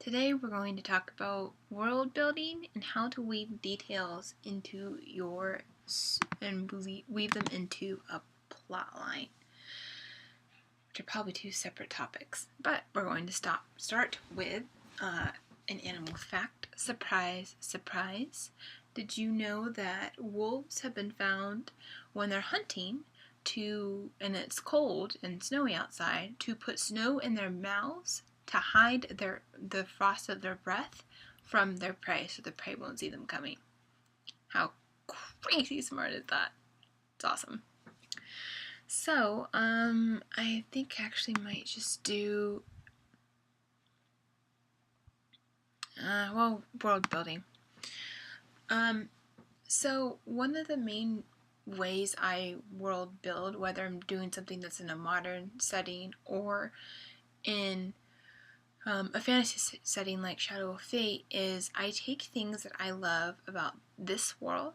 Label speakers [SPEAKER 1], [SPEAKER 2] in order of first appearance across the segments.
[SPEAKER 1] Today we're going to talk about world building and how to weave details into weave them into a plot line, which are probably two separate topics. But we're going to start with an animal fact. Surprise, surprise! Did you know that wolves have been found when they're hunting and it's cold and snowy outside, to put snow in their mouths to hide the frost of their breath from their prey, so the prey won't see them coming? How crazy smart is that? It's awesome. So, I think I actually might just do, world building. So one of the main ways I world build, whether I'm doing something that's in a modern setting or in a fantasy setting like Shadow of Fate, is I take things that I love about this world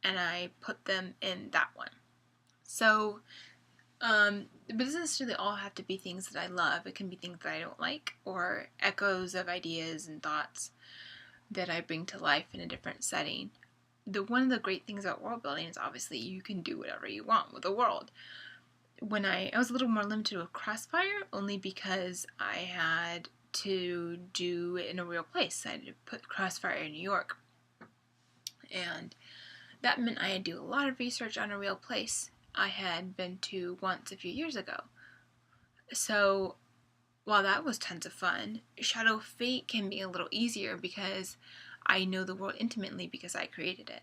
[SPEAKER 1] and I put them in that one. So, but it doesn't necessarily all have to be things that I love. It can be things that I don't like, or echoes of ideas and thoughts that I bring to life in a different setting. One of the great things about world building is obviously you can do whatever you want with the world. When I was a little more limited with Crossfire, only because I had to do it in a real place. I had to put Crossfire in New York, and that meant I had to do a lot of research on a real place I had been to once a few years ago. So while that was tons of fun, Shadow of Fate can be a little easier because I know the world intimately because I created it.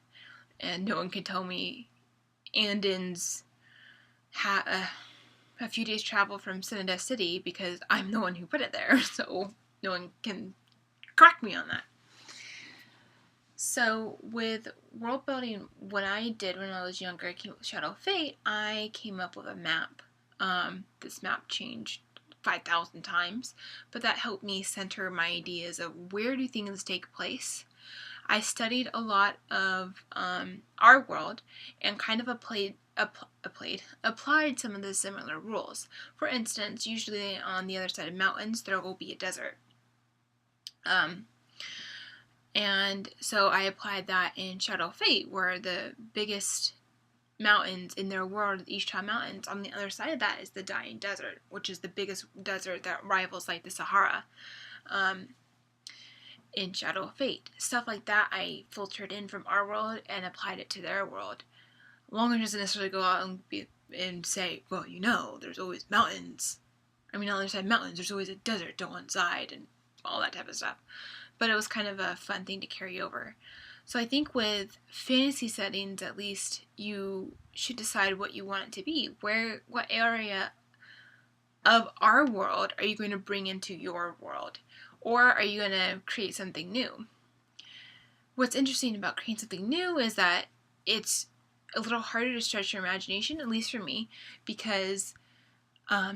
[SPEAKER 1] And no one can tell me Andon's a few days travel from Cineda City because I'm the one who put it there. So no one can correct me on that. So with world building, what I did when I was younger, I came up with Shadow of Fate, I came up with a map. This map changed 5,000 times, but that helped me center my ideas of where do things take place. I studied a lot of our world and kind of applied some of the similar rules. For instance, usually on the other side of mountains there will be a desert. And so I applied that in Shadow of Fate, where the biggest mountains in their world, the Ishtar Mountains, on the other side of that is the Dying Desert, which is the biggest desert that rivals like the Sahara in Shadow of Fate. Stuff like that I filtered in from our world and applied it to their world. Longer doesn't necessarily go out and say, well, there's always mountains. I mean, on the other side of mountains, there's always a desert to one side and all that type of stuff. But it was kind of a fun thing to carry over. So I think with fantasy settings, at least, you should decide what you want it to be. What area of our world are you going to bring into your world? Or are you going to create something new? What's interesting about creating something new is that it's a little harder to stretch your imagination, at least for me, because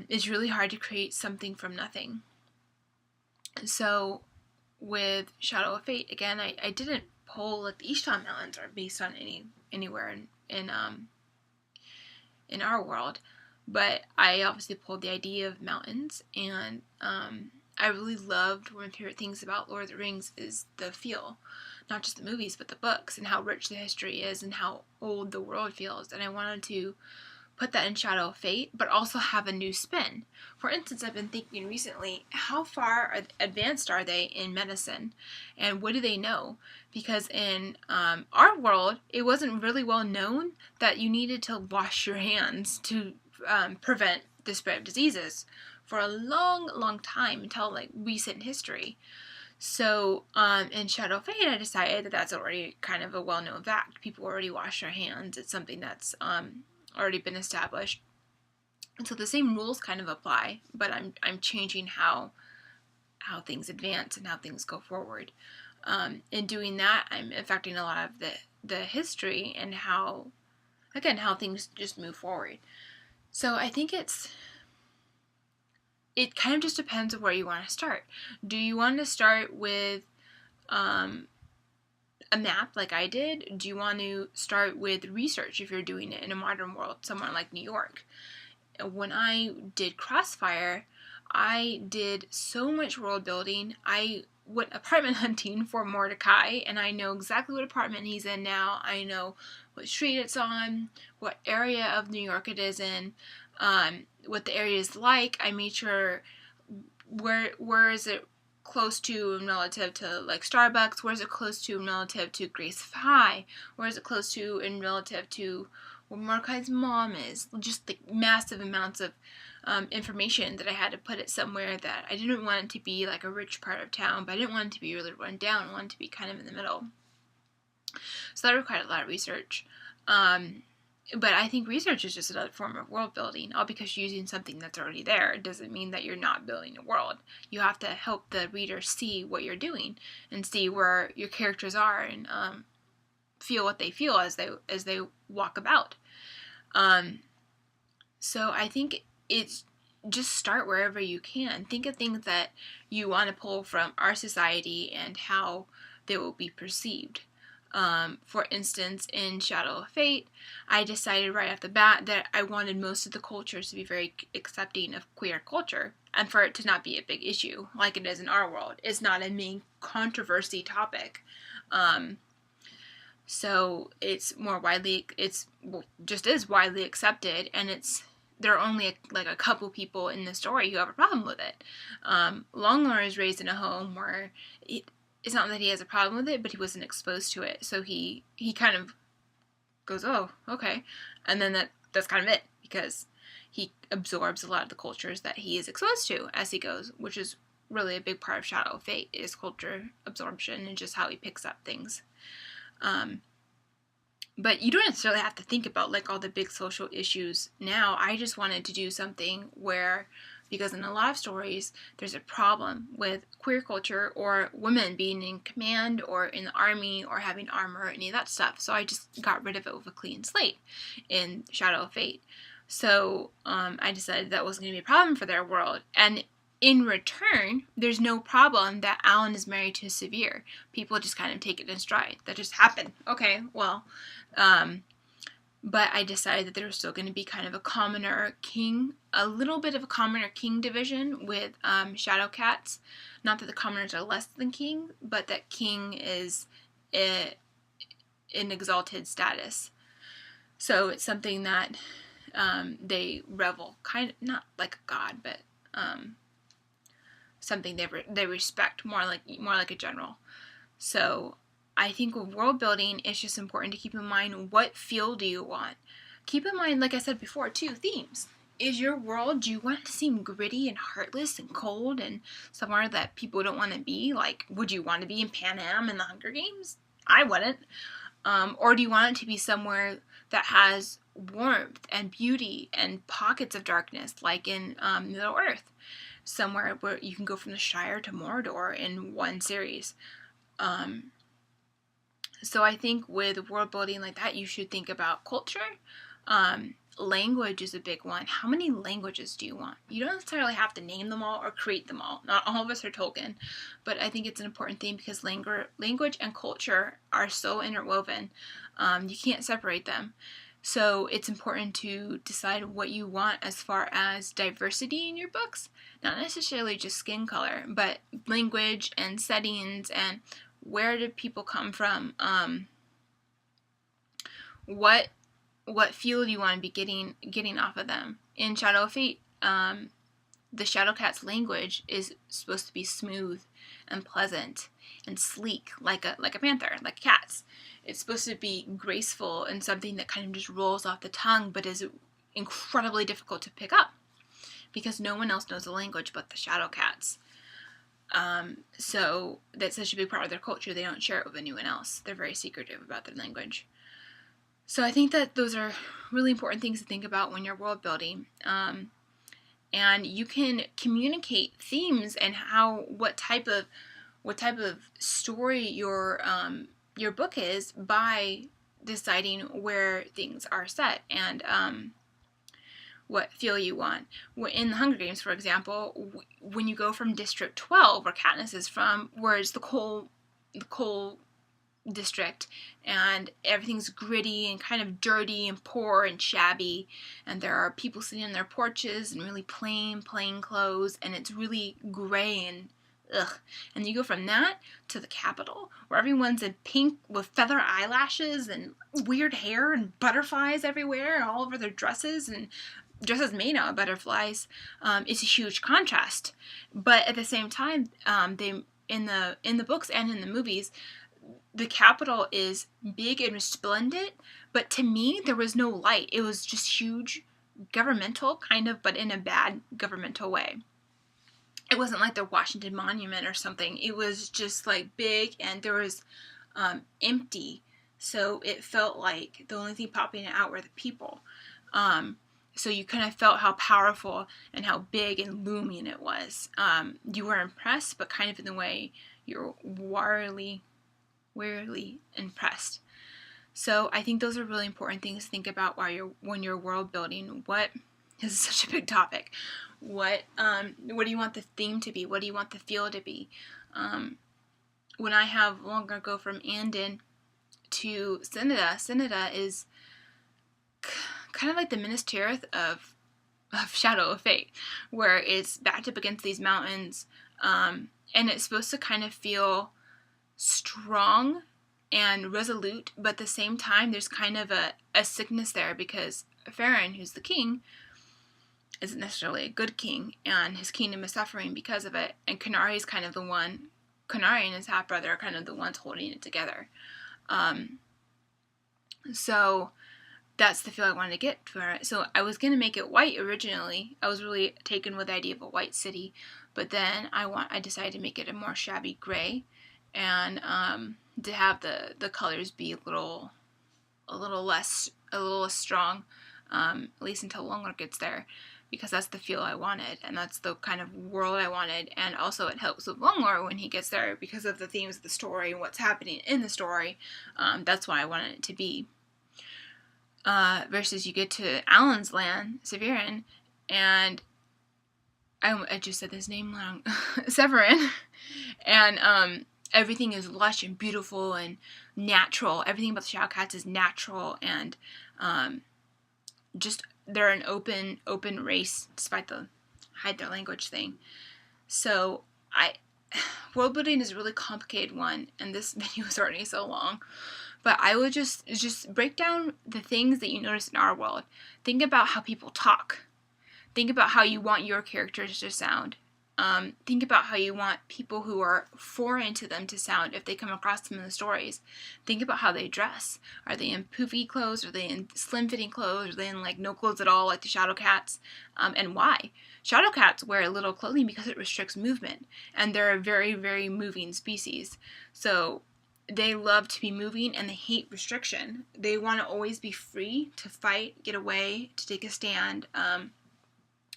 [SPEAKER 1] it's really hard to create something from nothing. So with Shadow of Fate, again, I didn't pull, like, the Ishtar Mountains are based on anywhere in our world, but I obviously pulled the idea of mountains, and I really loved, one of my favorite things about Lord of the Rings is the feel, not just the movies, but the books, and how rich the history is, and how old the world feels, and I wanted to put that in Shadow of Fate, but also have a new spin. For instance, I've been thinking recently, how far advanced are they in medicine, and what do they know? Because in our world, it wasn't really well known that you needed to wash your hands to prevent the spread of diseases for a long, long time, until like recent history. So in Shadow of Fate, I decided that that's already kind of a well-known fact. People already wash their hands. It's something that's already been established. And so the same rules kind of apply, but I'm changing how things advance and how things go forward. In doing that, I'm affecting a lot of the history and how things just move forward. So I think it kind of just depends on where you want to start. Do you want to start with a map like I did? Do you want to start with research if you're doing it in a modern world, somewhere like New York? When I did Crossfire, I did so much world building. I went apartment hunting for Mordecai, and I know exactly what apartment he's in now. I know what street it's on, what area of New York it is in, what the area is like. I made sure where is it close to and relative to like Starbucks, where is it close to and relative to Grace High, where is it close to and relative to where Mordecai's mom is. Just the massive amounts of information that I had to put it somewhere that I didn't want it to be like a rich part of town, but I didn't want it to be really run down. I wanted it to be kind of in the middle. So that required a lot of research. But I think research is just another form of world building. All because you're using something that's already there, it doesn't mean that you're not building a world. You have to help the reader see what you're doing and see where your characters are and feel what they feel as they walk about. So I think it's just start wherever you can. Think of things that you want to pull from our society and how they will be perceived. For instance, in Shadow of Fate, I decided right off the bat that I wanted most of the cultures to be very accepting of queer culture and for it to not be a big issue like it is in our world. It's not a main controversy topic. So it's more widely, just is widely accepted, and there are only a couple people in the story who have a problem with it. Longmore is raised in a home where it's not that he has a problem with it, but he wasn't exposed to it. So he kind of goes, oh, okay. And then that's kind of it, because he absorbs a lot of the cultures that he is exposed to as he goes, which is really a big part of Shadow of Fate, is culture absorption and just how he picks up things. But you don't necessarily have to think about like all the big social issues now. I just wanted to do something where, because in a lot of stories, there's a problem with queer culture or women being in command or in the army or having armor or any of that stuff. So I just got rid of it with a clean slate in Shadow of Fate. So I decided that wasn't going to be a problem for their world. And in return, there's no problem that Alan is married to Severe. People just kind of take it in stride. That just happened. Okay, well, but I decided that there was still going to be kind of a commoner king, a little bit of a commoner king division with shadow cats. Not that the commoners are less than king, but that king is an exalted status. So it's something that they revel, kind of, not like a god, but something they respect more like a general. So I think with world building, it's just important to keep in mind, what feel do you want? Keep in mind, like I said before, too, themes. Is your world, do you want it to seem gritty and heartless and cold and somewhere that people don't want to be? Like, would you want to be in Pan Am in the Hunger Games? I wouldn't. Or do you want it to be somewhere that has warmth and beauty and pockets of darkness, like in Middle Earth? Somewhere where you can go from the Shire to Mordor in one series. So I think with world building like that, you should think about culture. Language is a big one. How many languages do you want? You don't necessarily have to name them all or create them all. Not all of us are Tolkien, but I think it's an important thing because language and culture are so interwoven. You can't separate them. So it's important to decide what you want as far as diversity in your books. Not necessarily just skin color, but language and settings and where do people come from? What feel do you want to be getting off of them? In Shadow of Fate, the Shadowcat's language is supposed to be smooth and pleasant and sleek, like a panther, like cats. It's supposed to be graceful and something that kind of just rolls off the tongue, but is incredibly difficult to pick up because no one else knows the language but the Shadowcats. So that's such a big part of their culture. They don't share it with anyone else. They're very secretive about their language. So I think that those are really important things to think about when you're world building. And you can communicate themes and what type of story your book is by deciding where things are set and what feel you want. In the Hunger Games, for example, when you go from District 12, where Katniss is from, where it's the coal district, and everything's gritty and kind of dirty and poor and shabby, and there are people sitting on their porches in really plain clothes, and it's really gray and ugh. And you go from that to the Capitol, where everyone's in pink with feather eyelashes and weird hair and butterflies everywhere all over their dresses, and dresses made out of butterflies. It's a huge contrast, but at the same time, they in the books and in the movies, the Capitol is big and resplendent, but to me, there was no light. It was just huge, governmental, kind of, but in a bad governmental way. It wasn't like the Washington Monument or something. It was just like big, and there was empty, so it felt like the only thing popping out were the people. So you kind of felt how powerful and how big and looming it was. You were impressed, but kind of in the way you're warily impressed. So I think those are really important things to think about when you're world building. This is such a big topic. What do you want the theme to be? What do you want the feel to be? When I have long ago from Andon to Cineta is kind of like the Minas Tirith of Shadow of Fate, where it's backed up against these mountains, and it's supposed to kind of feel strong and resolute, but at the same time there's kind of a sickness there, because Farron, who's the king, isn't necessarily a good king, and his kingdom is suffering because of it, and Canary and his half-brother are kind of the ones holding it together. So that's the feel I wanted to get for it. So I was going to make it white originally. I was really taken with the idea of a white city, but then I decided to make it a more shabby gray, and to have the colors be a little less strong, at least until Longlor gets there, because that's the feel I wanted, and that's the kind of world I wanted. And also it helps with Longlor when he gets there because of the themes of the story and what's happening in the story. That's why I wanted it to be. Versus you get to Alan's land, Severin, and I just said his name wrong, Severin, and everything is lush and beautiful and natural. Everything about the Shadowcats is natural, and just they're an open race despite the hide their language thing. So world building is a really complicated one, and this video is already so long. But I would just break down the things that you notice in our world. Think about how people talk. Think about how you want your characters to sound. Think about how you want people who are foreign to them to sound if they come across them in the stories. Think about how they dress. Are they in poofy clothes? Are they in slim-fitting clothes? Are they in like no clothes at all like the Shadowcats? And why? Shadowcats wear little clothing because it restricts movement, and they're a very, very moving species. So they love to be moving, and they hate restriction. They want to always be free to fight, get away, to take a stand.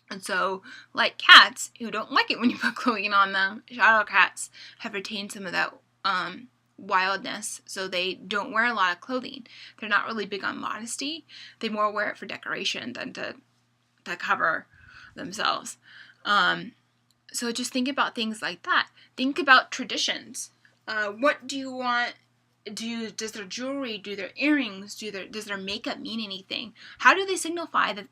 [SPEAKER 1] And so, like cats, who don't like it when you put clothing on them, Shadowcats have retained some of that wildness, so they don't wear a lot of clothing. They're not really big on modesty. They more wear it for decoration than to cover themselves. So just think about things like that. Think about traditions. What do you want? Does their jewelry, do their earrings, does their makeup mean anything? How do they signify that?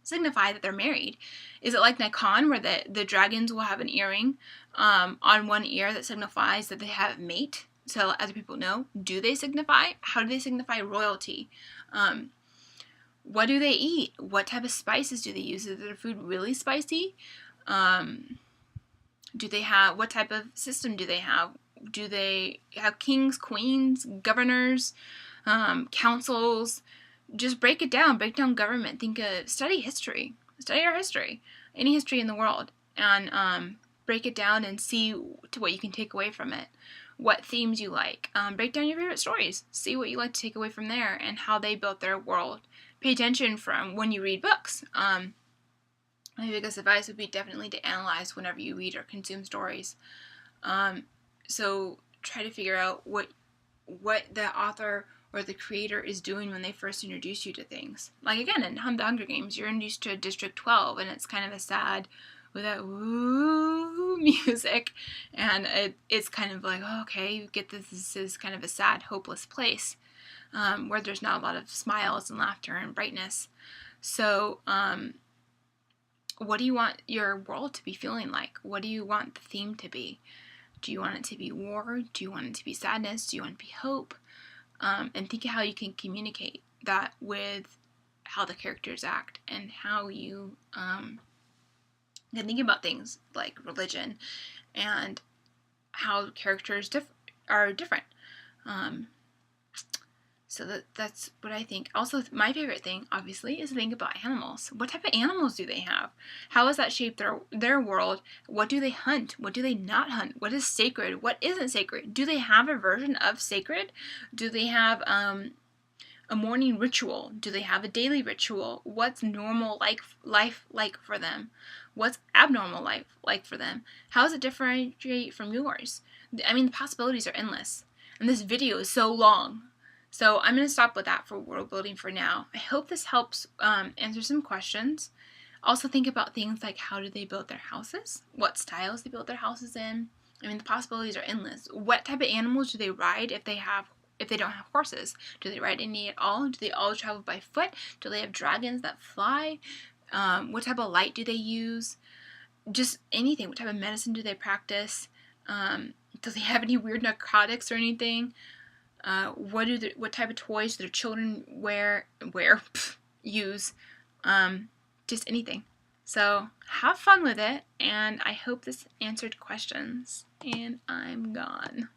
[SPEAKER 1] Signify that they're married? Is it like Nikon, where the dragons will have an earring on one ear that signifies that they have a mate, so other people know? Do they signify? How do they signify royalty? What do they eat? What type of spices do they use? Is their food really spicy? Do they have, what type of system do they have? Do they have kings, queens, governors, councils? Just break it down. Break down government. Study history. Study our history. Any history in the world. And break it down and see to what you can take away from it. What themes you like. Break down your favorite stories. See what you like to take away from there and how they built their world. Pay attention from when you read books. My biggest advice would be definitely to analyze whenever you read or consume stories. So try to figure out what the author or the creator is doing when they first introduce you to things. Like again, in The Hunger Games, you're introduced to District 12, and it's kind of a sad, with that woo music, and it's kind of like, oh, okay, you get this is kind of a sad, hopeless place, where there's not a lot of smiles and laughter and brightness. So what do you want your world to be feeling like? What do you want the theme to be? Do you want it to be war? Do you want it to be sadness? Do you want it to be hope? And think of how you can communicate that with how the characters act, and how you can think about things like religion and how characters are different. So that's what I think. Also, my favorite thing, obviously, is to think about animals. What type of animals do they have? How has that shaped their world? What do they hunt? What do they not hunt? What is sacred? What isn't sacred? Do they have a version of sacred? Do they have a morning ritual? Do they have a daily ritual? What's normal life like for them? What's abnormal life like for them? How does it differentiate from yours? I mean, the possibilities are endless. And this video is so long. So I'm going to stop with that for world building for now. I hope this helps answer some questions. Also think about things like, how do they build their houses? What styles they build their houses in? I mean, the possibilities are endless. What type of animals do they ride if they don't have horses? Do they ride any at all? Do they all travel by foot? Do they have dragons that fly? What type of light do they use? Just anything. What type of medicine do they practice? Do they have any weird narcotics or anything? What type of toys do their children use? Just anything. So have fun with it, and I hope this answered questions. And I'm gone.